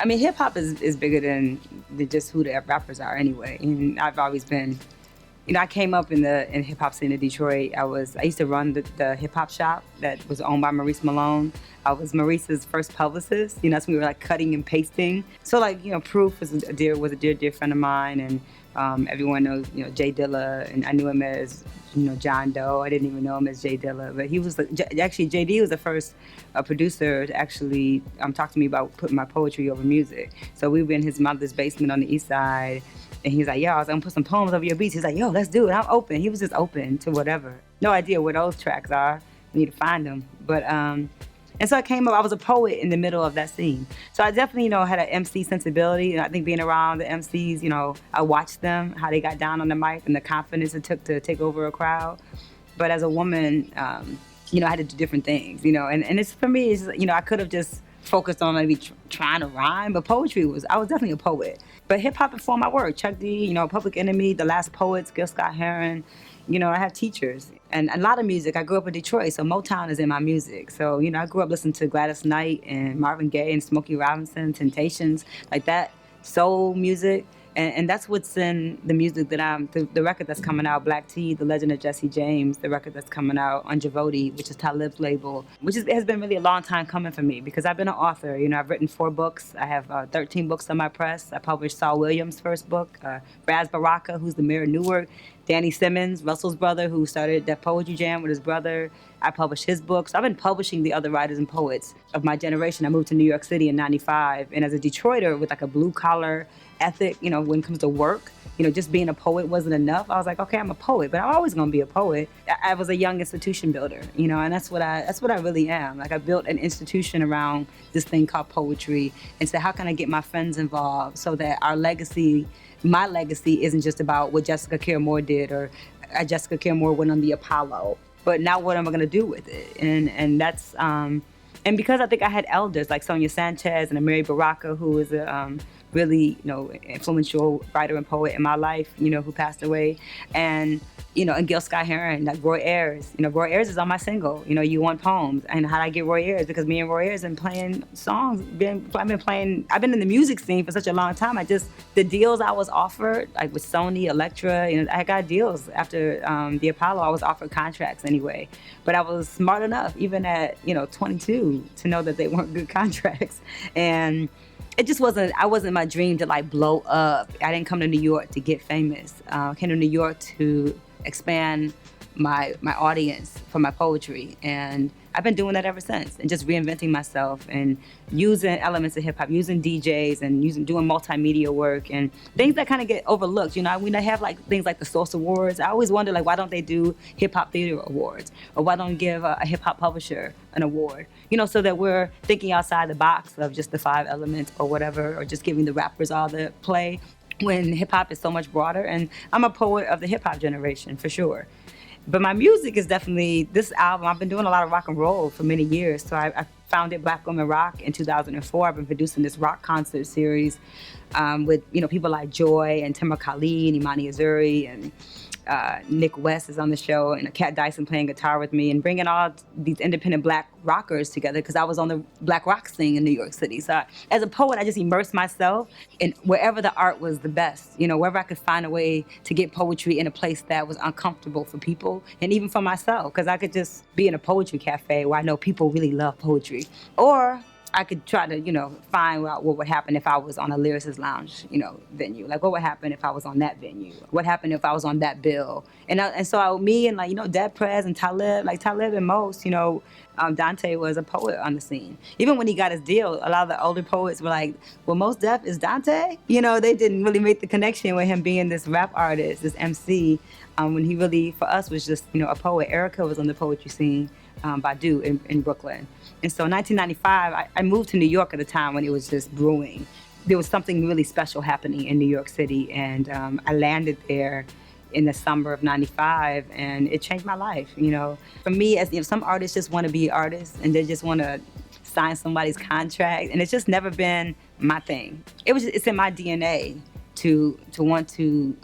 I mean, hip hop is bigger than just who the rappers are anyway. And I've always been, I came up in the hip hop scene in Detroit. I used to run the hip hop shop that was owned by Maurice Malone. I was Maurice's first publicist. That's when we were like cutting and pasting. So like, Proof was a dear friend of mine, and everyone knows, Jay Dilla, and I knew him as, John Doe. I didn't even know him as Jay Dilla, but he was actually JD was the first producer to actually talk to me about putting my poetry over music. So we were in his mother's basement on the east side, and he's like, yo, I was gonna put some poems over your beats. He's like, yo, let's do it. I'm open. He was just open to whatever. No idea where those tracks are. We need to find them. But and so I came up, I was a poet in the middle of that scene. So I definitely, had an MC sensibility. And I think being around the MCs, I watched them, how they got down on the mic and the confidence it took to take over a crowd. But as a woman, I had to do different things, and it's for me, it's, I could have just focused on maybe trying to rhyme, but I was definitely a poet. But hip hop informed my work. Chuck D, Public Enemy, The Last Poets, Gil Scott-Heron. I have teachers. And a lot of music, I grew up in Detroit, so Motown is in my music. So, I grew up listening to Gladys Knight and Marvin Gaye and Smokey Robinson, Temptations, like that, soul music. And that's what's in the music that the record that's coming out, Black Tea, The Legend of Jesse James, the record that's coming out on Javoti, which is Talib's label, has been really a long time coming for me because I've been an author. I've written 4 books. I have 13 books on my press. I published Saul Williams' first book, Raz Baraka, who's the mayor of Newark, Danny Simmons, Russell's brother, who started Def Poetry Jam with his brother. I published his book. So I've been publishing the other writers and poets of my generation. I moved to New York City in '95, and as a Detroiter with like a blue collar ethic, when it comes to work, just being a poet wasn't enough. I was like, okay, I'm a poet, but I'm always gonna be a poet. I was a young institution builder, and that's what I really am. Like, I built an institution around this thing called poetry, and said, how can I get my friends involved so that my legacy isn't just about what Jessica Care Moore did, or Jessica Care Moore went on the Apollo, but now what am I gonna do with it? And that's and because I think I had elders like Sonia Sanchez and Amiri Baraka, who was a really, influential writer and poet in my life, who passed away, and Gil Scott-Heron, like Roy Ayers. Roy Ayers is on my single, You Want Poems. And how did I get Roy Ayers? Because me and Roy Ayers have been playing songs. I've been in the music scene for such a long time. The deals I was offered, like with Sony, Elektra, I got deals after the Apollo. I was offered contracts anyway. But I was smart enough, even at, 22, to know that they weren't good contracts. And it just wasn't my dream to like blow up. I didn't come to New York to get famous. I came to New York to expand my audience for my poetry. And I've been doing that ever since, and just reinventing myself and using elements of hip hop, using DJs and doing multimedia work and things that kind of get overlooked. When they have like things like the Source Awards, I always wonder like, why don't they do hip hop theater awards, or why don't give a hip hop publisher an award? So that we're thinking outside the box of just the 5 elements or whatever, or just giving the rappers all the play, when hip hop is so much broader. And I'm a poet of the hip hop generation for sure. But my music is definitely, this album, I've been doing a lot of rock and roll for many years. So I founded Black Women Rock in 2004. I've been producing this rock concert series with people like Joy and Timur Khalid, Imani Azuri, and Nick West is on the show, and Kat Dyson playing guitar with me, and bringing all these independent Black rockers together, because I was on the Black rock scene in New York City. So as a poet, I just immersed myself in wherever the art was the best, wherever I could find a way to get poetry in a place that was uncomfortable for people, and even for myself, because I could just be in a poetry cafe where I know people really love poetry. Or I could try to, find out what would happen if I was on a lyricist lounge, venue. Like, what would happen if I was on that venue? What happened if I was on that bill? And so me and Dead Prez and Talib, and most, Dante was a poet on the scene. Even when he got his deal, a lot of the older poets were like, well, Most Def is Dante? They didn't really make the connection with him being this rap artist, this MC, when he really, for us, was just, a poet. Erica was on the poetry scene, Badu in Brooklyn. And so in 1995, I moved to New York at a time when it was just brewing. There was something really special happening in New York City, and I landed there in the summer of '95, and it changed my life. For me, as some artists just want to be artists, and they just want to sign somebody's contract, and it's just never been my thing. It's in my DNA to want to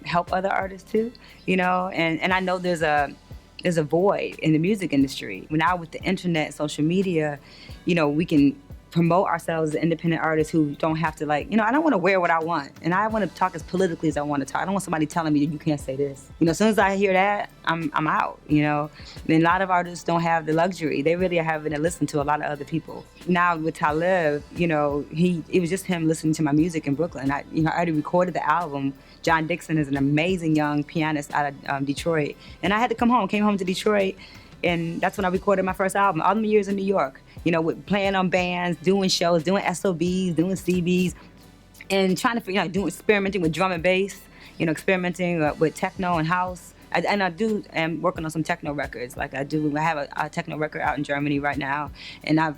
help other artists too, and I know there's a void in the music industry. Now with the internet, social media, we can promote ourselves as independent artists who don't have to like, I don't want to wear what I want. And I want to talk as politically as I want to talk. I don't want somebody telling me that you can't say this. As soon as I hear that, I'm out, And a lot of artists don't have the luxury. They really are having to listen to a lot of other people. Now with Talib, it was just him listening to my music in Brooklyn. I already recorded the album. John Dixon is an amazing young pianist out of Detroit. And I had to came home to Detroit, and that's when I recorded my first album, all them years in New York. With playing on bands, doing shows, doing SOBs, doing CBs, and trying to figure experimenting with drum and bass, experimenting with techno and house. I am working on some techno records. I have a techno record out in Germany right now. And I've,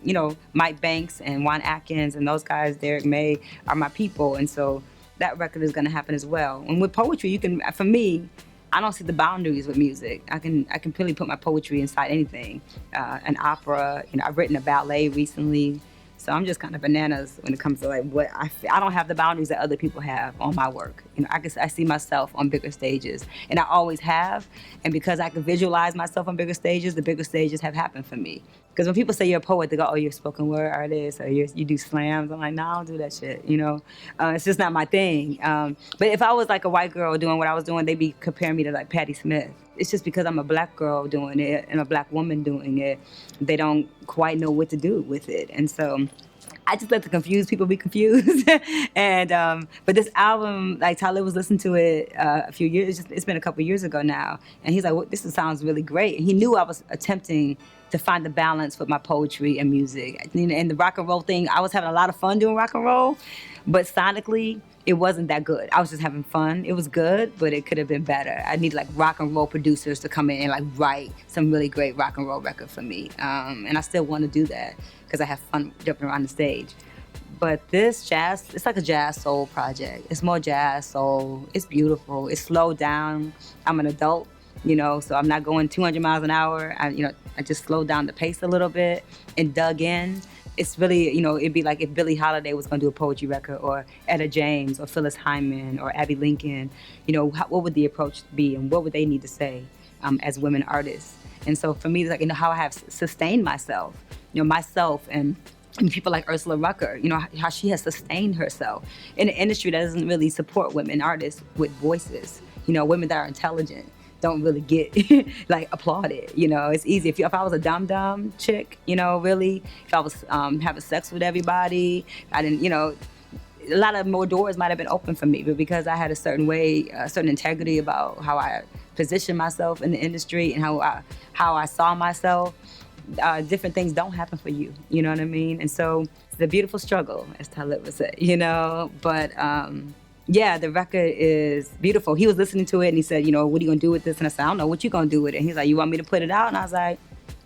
Mike Banks and Juan Atkins and those guys, Derek May, are my people. And so that record is gonna happen as well. And with poetry, for me, I don't see the boundaries with music. I can completely put my poetry inside anything. An opera, I've written a ballet recently. So I'm just kind of bananas when it comes to what I don't have the boundaries that other people have on my work. I see myself on bigger stages, and I always have. And because I can visualize myself on bigger stages, the bigger stages have happened for me. Because when people say you're a poet, they go, "Oh, you're a spoken word artist, or you do slams." I'm like, "No, I don't do that shit." It's just not my thing. But if I was like a white girl doing what I was doing, they'd be comparing me to like Patti Smith. It's just because I'm a black girl doing it and a black woman doing it, they don't quite know what to do with it. And so I just let the confused people be confused. And but this album, like Talib was listening to it a few years, it's been a couple years ago now, and he's like, well, this sounds really great. He knew I was attempting to find the balance with my poetry and music. And the rock and roll thing, I was having a lot of fun doing rock and roll, but sonically, it wasn't that good. I was just having fun. It was good, but it could have been better. I need like rock and roll producers to come in and like write some really great rock and roll record for me. And I still want to do that because I have fun jumping around the stage. But this jazz, it's like a jazz soul project. It's more jazz soul. It's beautiful. It's slowed down. I'm an adult, so I'm not going 200 miles an hour. I just slowed down the pace a little bit and dug in. It's really, it'd be like if Billie Holiday was going to do a poetry record, or Etta James, or Phyllis Hyman, or Abby Lincoln. What would the approach be, and what would they need to say as women artists? And so for me, like, how I have sustained myself, myself and people like Ursula Rucker, how she has sustained herself in an industry that doesn't really support women artists with voices, women that are intelligent. Don't really get like applauded. It's easy. If I was a dumb chick, really, if I was having sex with everybody, I didn't, a lot of more doors might have been open for me. But because I had a certain way, a certain integrity about how I positioned myself in the industry and how I saw myself, different things don't happen for you. You know what I mean? And so it's a beautiful struggle, as Talib would say. But. Yeah, the record is beautiful. He was listening to it and he said, what are you gonna do with this? And I said, I don't know, what you gonna do with it? And he's like, you want me to put it out? And I was like,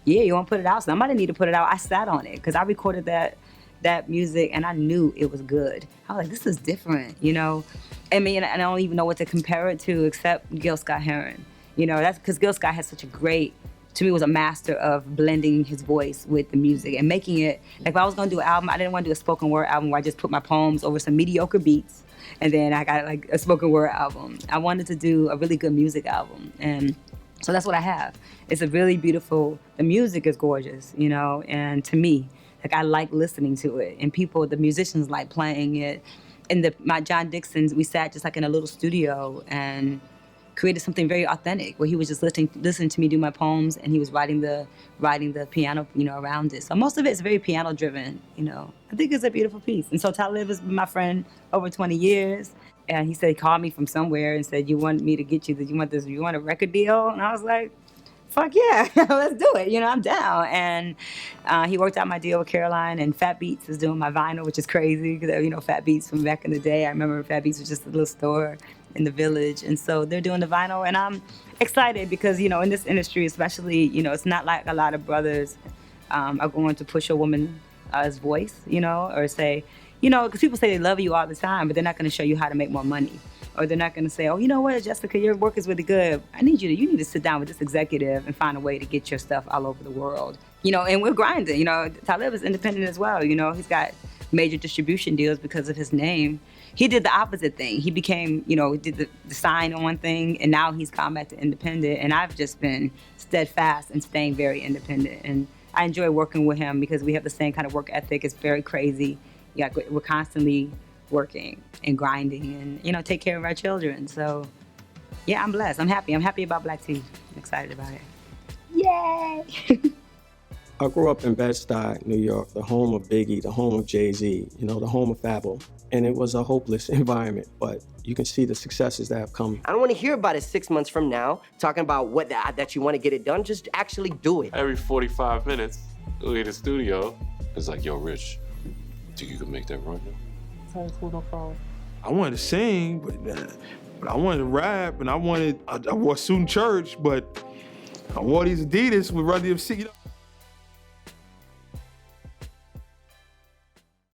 yeah, you wanna put it out? Somebody need to put it out. I sat on it because I recorded that music and I knew it was good. I was like, this is different, I mean, and I don't even know what to compare it to except Gil Scott-Heron. That's because Gil Scott has such a great, to me, was a master of blending his voice with the music and making it, like if I was gonna do an album, I didn't wanna do a spoken word album where I just put my poems over some mediocre beats. And then I got like a spoken word album. I wanted to do a really good music album. And so that's what I have. It's a really beautiful, the music is gorgeous, and to me, like I like listening to it. And the musicians like playing it. And my John Dixon, we sat just like in a little studio and created something very authentic where he was just listening to me do my poems and he was writing the piano, around it. So most of it is very piano driven, I think it's a beautiful piece. And so Talib has been my friend over 20 years. And he said, he called me from somewhere and said, you want me to get you, you want a record deal? And I was like, fuck yeah, let's do it. I'm down. And he worked out my deal with Caroline, and Fat Beats is doing my vinyl, which is crazy because, Fat Beats from back in the day. I remember Fat Beats was just a little store in the village. And so they're doing the vinyl, and I'm excited because, in this industry especially, it's not like a lot of brothers are going to push a woman's voice, or say, because people say they love you all the time, but they're not going to show you how to make more money. Or they're not going to say, oh, you know what, Jessica, your work is really good. You need to sit down with this executive and find a way to get your stuff all over the world. And we're grinding. Talib is independent as well. He's got major distribution deals because of his name. He did the opposite thing. He became, did the sign-on thing, and now he's gone back to independent. And I've just been steadfast and staying very independent. And I enjoy working with him because we have the same kind of work ethic. It's very crazy. Yeah, we're constantly working and grinding and, you know, take care of our children. So, yeah, I'm blessed. I'm happy. I'm happy about Black Tea. I'm excited about it. Yay! I grew up in Bed-Stuy, New York, the home of Biggie, the home of Jay-Z, you know, the home of Fabo. And it was a hopeless environment, but you can see the successes that have come. I don't want to hear about it 6 months from now, talking about what that you want to get it done. Just actually do it. Every 45 minutes, we in the studio. It's like, yo, Rich, think you can make that run now? No problem. I wanted to sing, but I wanted to rap, and I wore a suit in church, but I wore these Adidas with Run DMC. You know?